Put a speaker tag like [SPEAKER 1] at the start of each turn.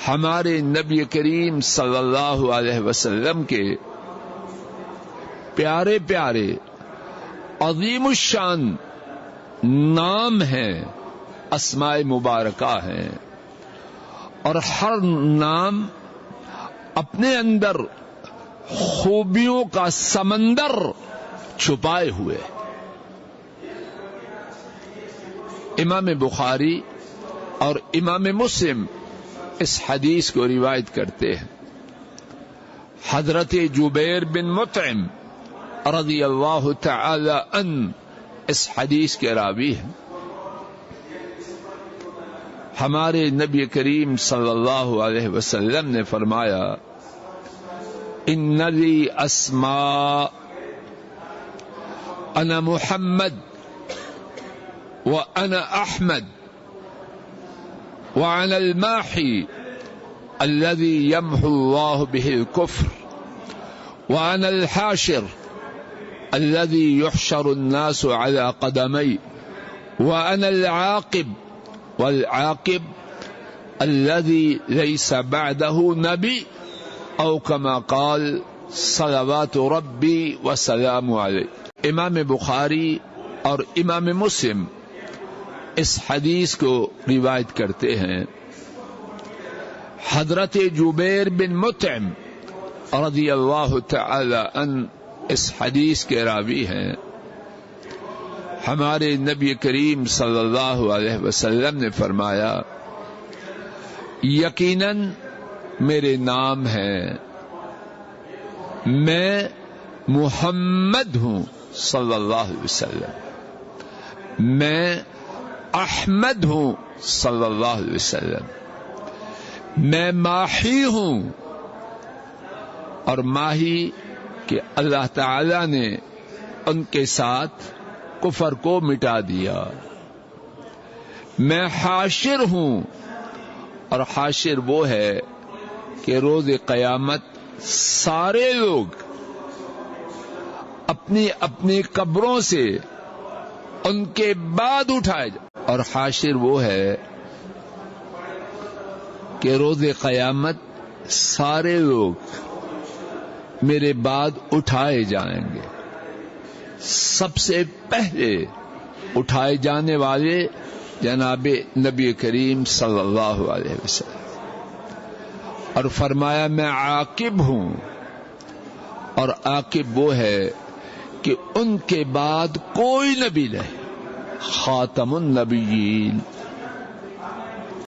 [SPEAKER 1] ہمارے نبی کریم صلی اللہ علیہ وسلم کے پیارے پیارے عظیم الشان نام ہیں، اسماء مبارکہ ہیں، اور ہر نام اپنے اندر خوبیوں کا سمندر چھپائے ہوئے۔ امام بخاری اور امام مسلم اس حدیث کو روایت کرتے ہیں۔ حضرت جبیر بن مطعم رضی اللہ تعالی عنہ اس حدیث کے راوی ہیں۔ ہمارے نبی کریم صلی اللہ علیہ وسلم نے فرمایا، ان لی اسماء انا محمد وانا احمد وانا الماحی الذي يمحو الله به الكفر وانا الحاشر الذي يحشر الناس على قدمي وانا العاقب والعاقب الذي ليس بعده نبي او كما قال صلوات ربي وسلام عليه۔ امام بخاری اور امام مسلم اس حدیث کو روایت کرتے ہیں۔ حضرت جبیر بن مطعم رضی اللہ تعالی عنہ اس حدیث کے راوی ہیں۔ ہمارے نبی کریم صلی اللہ علیہ وسلم نے فرمایا، یقیناً میرے نام ہیں، میں محمد ہوں صلی اللہ علیہ وسلم، میں احمد ہوں صلی اللہ علیہ وسلم، میں ماحی ہوں، اور ماحی کہ اللہ تعالی نے ان کے ساتھ کفر کو مٹا دیا، میں حاشر ہوں، اور حاشر وہ ہے کہ روز قیامت سارے لوگ اپنی اپنی قبروں سے ان کے بعد اٹھائے جائیں، اور حاشر وہ ہے کہ روز قیامت سارے لوگ میرے بعد اٹھائے جائیں گے۔ سب سے پہلے اٹھائے جانے والے جناب نبی کریم صلی اللہ علیہ وسلم، اور فرمایا میں عاقب ہوں، اور عاقب وہ ہے کہ ان کے بعد کوئی نبی نہیں، خاتم النبیین